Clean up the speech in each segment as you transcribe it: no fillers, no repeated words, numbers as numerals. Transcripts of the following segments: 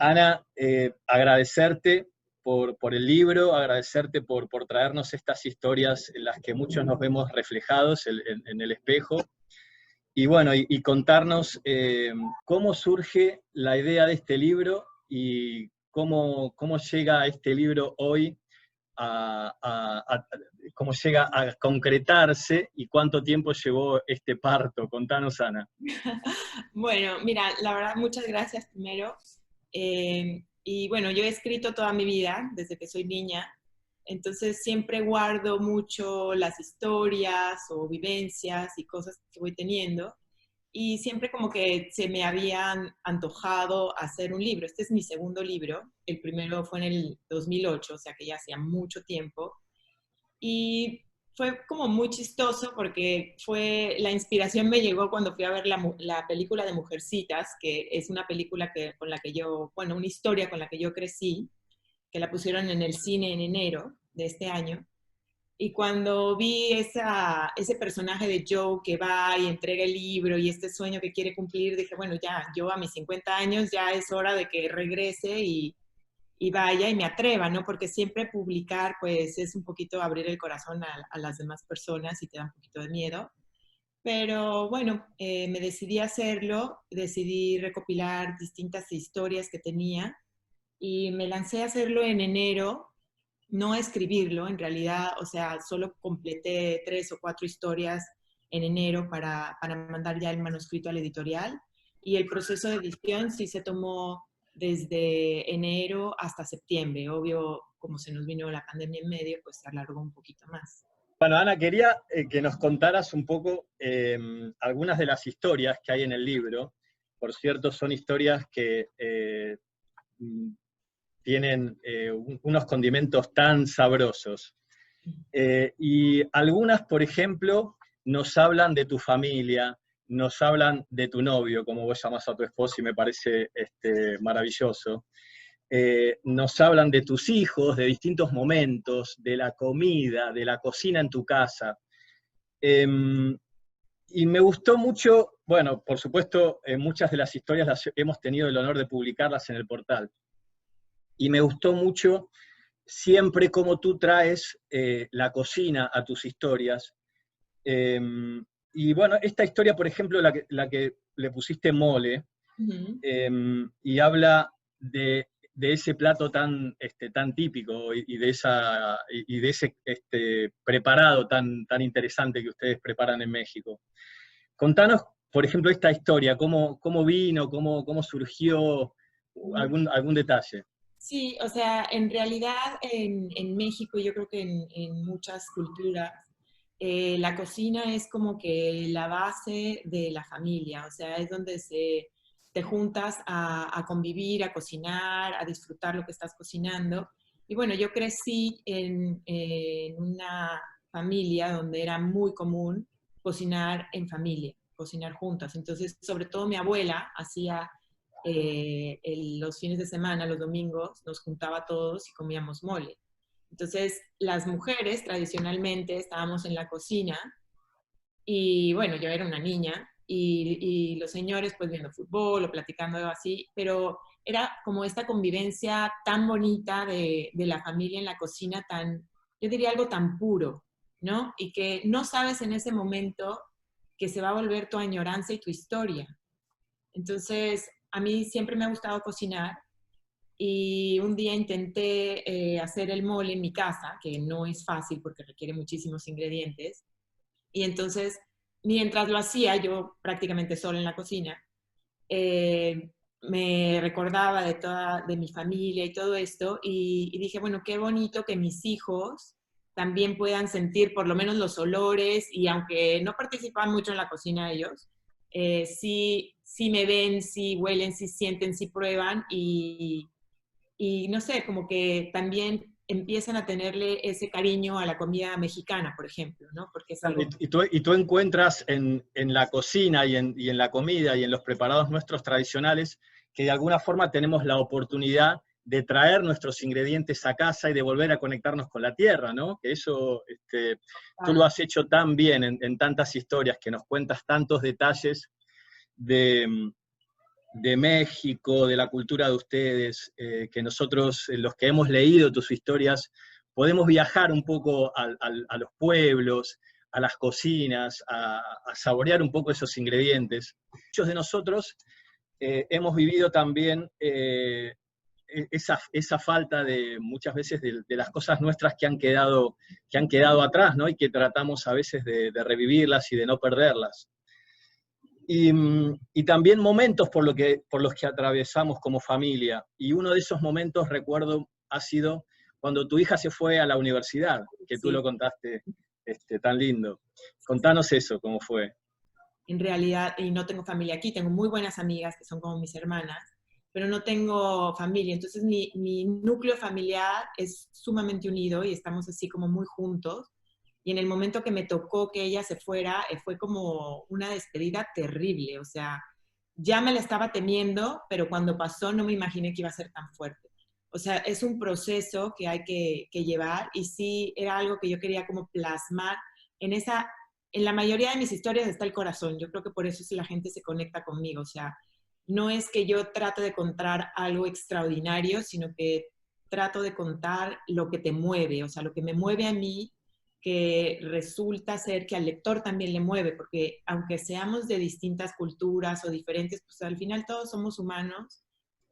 Ana, agradecerte por el libro, agradecerte por traernos estas historias en las que muchos nos vemos reflejados en el espejo, y bueno, y contarnos cómo surge la idea de este libro y cómo llega este libro hoy cómo llega a concretarse y cuánto tiempo llevó este parto. Contanos, Ana. Bueno, mira, la verdad, muchas gracias primero. Y bueno, yo he escrito toda mi vida, desde que soy niña, entonces siempre guardo mucho las historias o vivencias y cosas que voy teniendo. Y siempre como que se me habían antojado hacer un libro. Este es mi segundo libro. El primero fue en el 2008, o sea que ya hacía mucho tiempo. Y fue como muy chistoso porque la inspiración me llegó cuando fui a ver la película de Mujercitas, que es una película con la que yo, bueno, una historia con la que yo crecí, que la pusieron en el cine en enero de este año. Y cuando vi ese personaje de Joe que va y entrega el libro y este sueño que quiere cumplir, dije, bueno, ya, yo a mis 50 años ya es hora de que regrese y vaya y me atreva, ¿no? Porque siempre publicar, pues, es un poquito abrir el corazón a las demás personas y te da un poquito de miedo. Pero bueno, me decidí a hacerlo, decidí recopilar distintas historias que tenía y me lancé a hacerlo en enero, no a escribirlo, en realidad, o sea, solo completé 3 o 4 historias en enero para mandar ya el manuscrito al editorial. Y el proceso de edición sí se tomó desde enero hasta septiembre. Obvio, como se nos vino la pandemia en medio, pues se alargó un poquito más. Bueno, Ana, quería que nos contaras un poco algunas de las historias que hay en el libro. Por cierto, son historias que tienen unos condimentos tan sabrosos. Y algunas, por ejemplo, nos hablan de tu familia, nos hablan de tu novio, como vos llamás a tu esposo, y me parece maravilloso. Nos hablan de tus hijos, de distintos momentos, de la comida, de la cocina en tu casa. Y me gustó mucho, bueno, por supuesto, muchas de las historias las hemos tenido el honor de publicarlas en el portal. Y me gustó mucho siempre cómo tú traes la cocina a tus historias. Eh, y bueno, esta historia, por ejemplo, la que le pusiste mole, Uh-huh. y habla de ese plato tan típico y de ese preparado tan interesante que ustedes preparan en México. Contanos, por ejemplo, esta historia, cómo vino, cómo surgió, algún detalle. Sí, o sea, en realidad en México, yo creo que en muchas culturas, la cocina es como que la base de la familia, o sea, es donde te juntas a convivir, a cocinar, a disfrutar lo que estás cocinando. Y bueno, yo crecí en una familia donde era muy común cocinar en familia, cocinar juntas. Entonces, sobre todo mi abuela hacía los fines de semana, los domingos, nos juntaba todos y comíamos mole. Entonces, las mujeres tradicionalmente estábamos en la cocina y bueno, yo era una niña y los señores pues viendo fútbol o platicando algo así, pero era como esta convivencia tan bonita de la familia en la cocina, yo diría algo tan puro, ¿no? Y que no sabes en ese momento que se va a volver tu añoranza y tu historia. Entonces, a mí siempre me ha gustado cocinar y un día intenté hacer el mole en mi casa, que no es fácil porque requiere muchísimos ingredientes. Y entonces, mientras lo hacía, yo prácticamente sola en la cocina, me recordaba de mi familia y todo esto y dije, bueno, qué bonito que mis hijos también puedan sentir por lo menos los olores y aunque no participan mucho en la cocina ellos, sí me ven, sí huelen, sí sienten, sí prueban y no sé, como que también empiezan a tenerle ese cariño a la comida mexicana, por ejemplo, ¿no? Porque es algo... Y tú encuentras en la cocina y en la comida y en los preparados nuestros tradicionales que de alguna forma tenemos la oportunidad de traer nuestros ingredientes a casa y de volver a conectarnos con la tierra, ¿no? Que eso tú lo has hecho tan bien en tantas historias, que nos cuentas tantos detalles de, de México, de la cultura de ustedes, que nosotros, los que hemos leído tus historias, podemos viajar un poco a los pueblos, a las cocinas, a saborear un poco esos ingredientes. Muchos de nosotros hemos vivido también esa falta de muchas veces de las cosas nuestras que han quedado atrás, ¿no? Y que tratamos a veces de revivirlas y de no perderlas. Y también momentos por los que atravesamos como familia. Y uno de esos momentos, recuerdo, ha sido cuando tu hija se fue a la universidad, que tú Sí. lo contaste tan lindo. Contanos eso, ¿cómo fue? En realidad, y no tengo familia aquí, tengo muy buenas amigas que son como mis hermanas, pero no tengo familia. Entonces mi núcleo familiar es sumamente unido y estamos así como muy juntos. Y en el momento que me tocó que ella se fuera, fue como una despedida terrible. O sea, ya me la estaba temiendo, pero cuando pasó no me imaginé que iba a ser tan fuerte. O sea, es un proceso que hay que llevar y sí era algo que yo quería como plasmar en esa, en la mayoría de mis historias está el corazón. Yo creo que por eso es la gente se conecta conmigo. O sea, no es que yo trate de contar algo extraordinario, sino que trato de contar lo que te mueve, o sea, lo que me mueve a mí, que resulta ser que al lector también le mueve, porque aunque seamos de distintas culturas o diferentes, pues al final todos somos humanos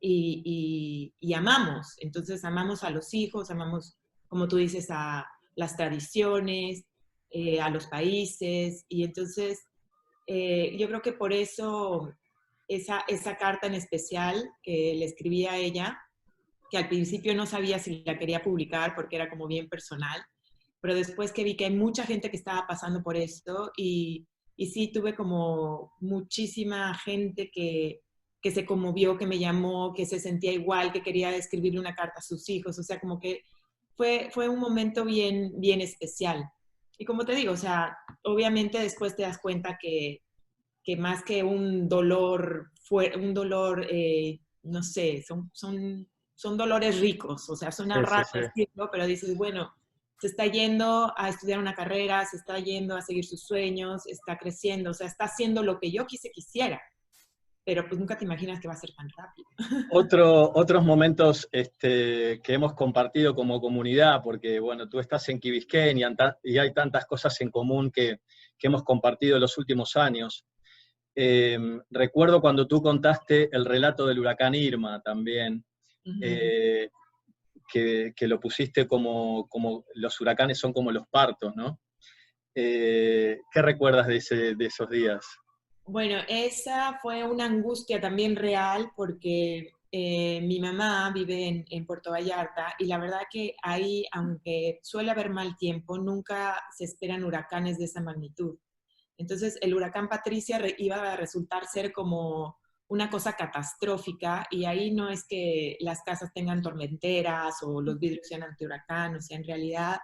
y amamos. Entonces amamos a los hijos, amamos, como tú dices, a las tradiciones, a los países, y entonces yo creo que por eso esa carta en especial que le escribí a ella, que al principio no sabía si la quería publicar porque era como bien personal, pero después que vi que hay mucha gente que estaba pasando por esto y sí tuve como muchísima gente que se conmovió, que me llamó, que se sentía igual, que quería escribirle una carta a sus hijos, o sea, como que fue un momento bien, bien especial. Y como te digo, o sea, obviamente después te das cuenta que más que un dolor, no sé, son dolores ricos, o sea, suena Sí, sí, raro sí. decirlo, pero dices, bueno, se está yendo a estudiar una carrera, se está yendo a seguir sus sueños, está creciendo, o sea, está haciendo lo que yo quisiera, pero pues nunca te imaginas que va a ser tan rápido. Otros momentos que hemos compartido como comunidad, porque bueno, tú estás en Key Biscayne y hay tantas cosas en común que hemos compartido en los últimos años. Recuerdo cuando tú contaste el relato del huracán Irma también, Ujú. eh, que lo pusiste como los huracanes son como los partos, ¿no? ¿Qué recuerdas de esos días? Bueno, esa fue una angustia también real porque mi mamá vive en Puerto Vallarta y la verdad que ahí, aunque suele haber mal tiempo, nunca se esperan huracanes de esa magnitud. Entonces, el huracán Patricia iba a resultar ser como una cosa catastrófica y ahí no es que las casas tengan tormenteras o los vidrios sean antihuracán, o sea, en realidad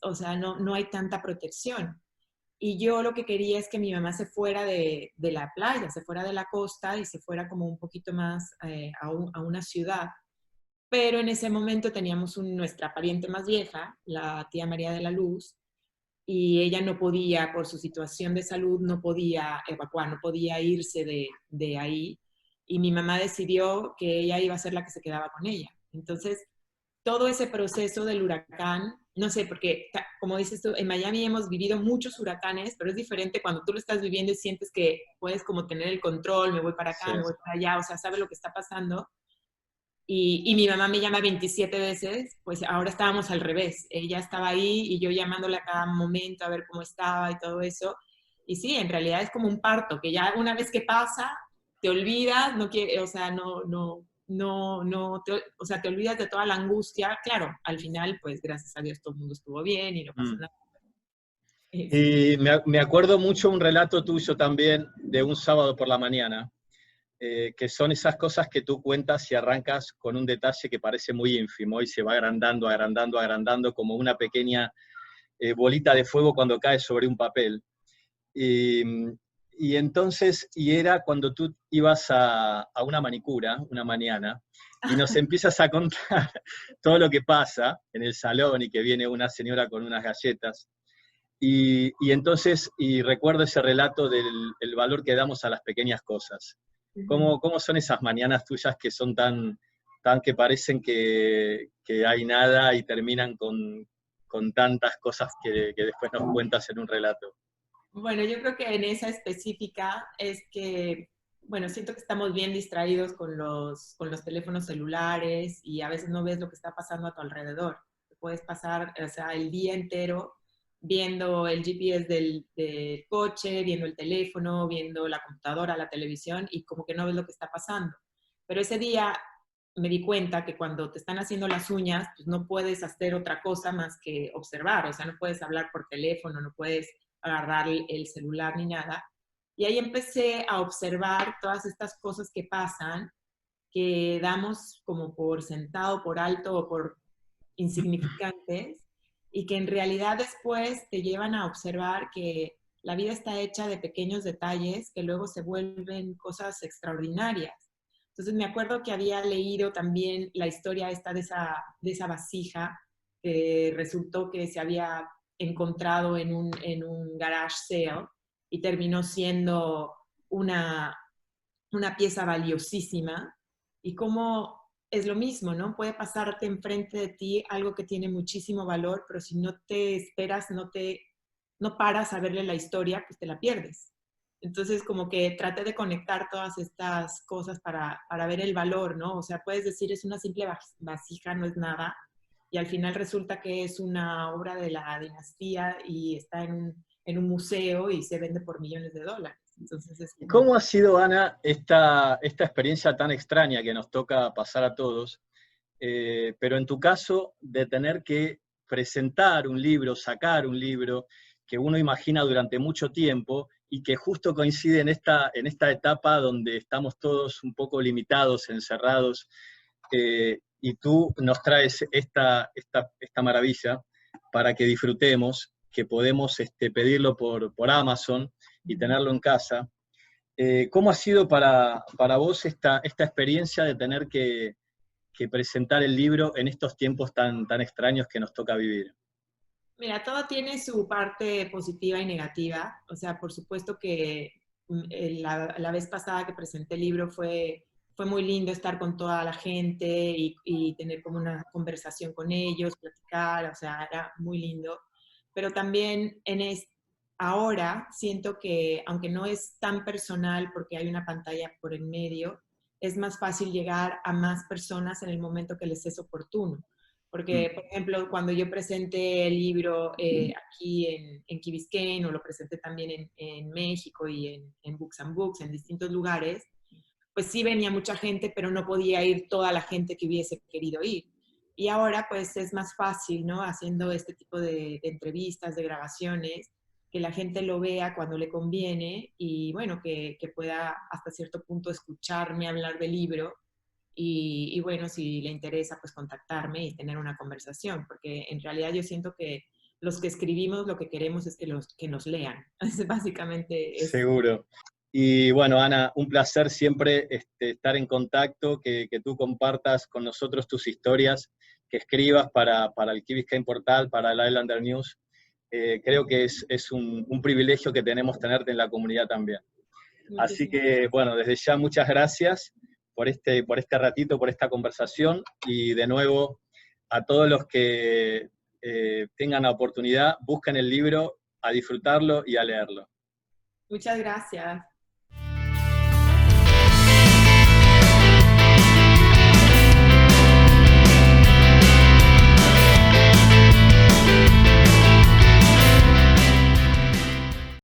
o sea, no hay tanta protección. Y yo lo que quería es que mi mamá se fuera de la playa, se fuera de la costa y se fuera como un poquito más a una ciudad. Pero en ese momento teníamos nuestra pariente más vieja, la tía María de la Luz, y ella no podía, por su situación de salud, no podía evacuar, no podía irse de ahí. Y mi mamá decidió que ella iba a ser la que se quedaba con ella. Entonces, todo ese proceso del huracán, no sé, porque como dices tú, en Miami hemos vivido muchos huracanes, pero es diferente cuando tú lo estás viviendo y sientes que puedes como tener el control, me voy para acá, Sí. me voy para allá, o sea, sabe lo que está pasando. Y mi mamá me llama 27 veces, pues ahora estábamos al revés. Ella estaba ahí y yo llamándola a cada momento a ver cómo estaba y todo eso. Y sí, en realidad es como un parto, que ya una vez que pasa, te olvidas, no quiere, o sea, o sea, te olvidas de toda la angustia. Claro, al final, pues gracias a Dios todo el mundo estuvo bien y no pasó Mm. nada. Sí. Y me acuerdo mucho un relato tuyo también de un sábado por la mañana, que son esas cosas que tú cuentas y arrancas con un detalle que parece muy ínfimo y se va agrandando, agrandando, agrandando como una pequeña bolita de fuego cuando cae sobre un papel. Y, y entonces, y era cuando tú ibas a una manicura, una mañana, y nos empiezas a contar todo lo que pasa en el salón y que viene una señora con unas galletas. Y entonces, y recuerdo ese relato del el valor que damos a las pequeñas cosas. ¿Cómo son esas mañanas tuyas que son tan que parecen que hay nada y terminan con tantas cosas que después nos cuentas en un relato? Bueno, yo creo que en esa específica es que, bueno, siento que estamos bien distraídos con los teléfonos celulares y a veces no ves lo que está pasando a tu alrededor. Puedes pasar, o sea, el día entero viendo el GPS del coche, viendo el teléfono, viendo la computadora, la televisión y como que no ves lo que está pasando. Pero ese día me di cuenta que cuando te están haciendo las uñas, pues no puedes hacer otra cosa más que observar, o sea, no puedes hablar por teléfono, no puedes agarrar el celular ni nada. Y ahí empecé a observar todas estas cosas que pasan, que damos como por sentado, por alto o por insignificantes, y que en realidad después te llevan a observar que la vida está hecha de pequeños detalles que luego se vuelven cosas extraordinarias. Entonces me acuerdo que había leído también la historia esta de esa vasija que resultó que se había encontrado en un garage sale y terminó siendo una, una pieza valiosísima y cómo es lo mismo, ¿no? Puede pasarte enfrente de ti algo que tiene muchísimo valor, pero si no te esperas, no paras a verle la historia, pues te la pierdes. Entonces, como que traté de conectar todas estas cosas para ver el valor, ¿no? O sea, puedes decir, es una simple vasija, no es nada, y al final resulta que es una obra de la dinastía y está en un museo y se vende por millones de dólares. Entonces, es ¿Y como... cómo ha sido, Ana, esta experiencia tan extraña que nos toca pasar a todos, pero en tu caso, de tener que presentar un libro, sacar un libro, que uno imagina durante mucho tiempo y que justo coincide en esta etapa donde estamos todos un poco limitados, encerrados, y tú nos traes esta maravilla para que disfrutemos, que podemos pedirlo por Amazon y tenerlo en casa. ¿Cómo ha sido para vos esta experiencia de tener que presentar el libro en estos tiempos tan extraños que nos toca vivir? Mira, todo tiene su parte positiva y negativa. O sea, por supuesto que la vez pasada que presenté el libro fue muy lindo estar con toda la gente y tener como una conversación con ellos, platicar, o sea, era muy lindo. Pero también ahora siento que, aunque no es tan personal porque hay una pantalla por en medio, es más fácil llegar a más personas en el momento que les es oportuno. Porque, por ejemplo, cuando yo presenté el libro aquí en Key Biscayne, o lo presenté también en México y en Books and Books, en distintos lugares, pues sí venía mucha gente, pero no podía ir toda la gente que hubiese querido ir. Y ahora pues es más fácil, ¿no? Haciendo este tipo de entrevistas, de grabaciones, que la gente lo vea cuando le conviene y bueno, que pueda hasta cierto punto escucharme hablar del libro y bueno, si le interesa, pues contactarme y tener una conversación, porque en realidad yo siento que los que escribimos lo que queremos es que nos lean. Básicamente es... Seguro. Y bueno, Ana, un placer siempre estar en contacto, que tú compartas con nosotros tus historias, que escribas para el Key Biscayne Portal, para el Islander News. Creo que es un privilegio que tenemos tenerte en la comunidad también. Así Muchísimas que, bueno, desde ya muchas gracias por este ratito, por esta conversación, y de nuevo, a todos los que tengan la oportunidad, busquen el libro, a disfrutarlo y a leerlo. Muchas gracias.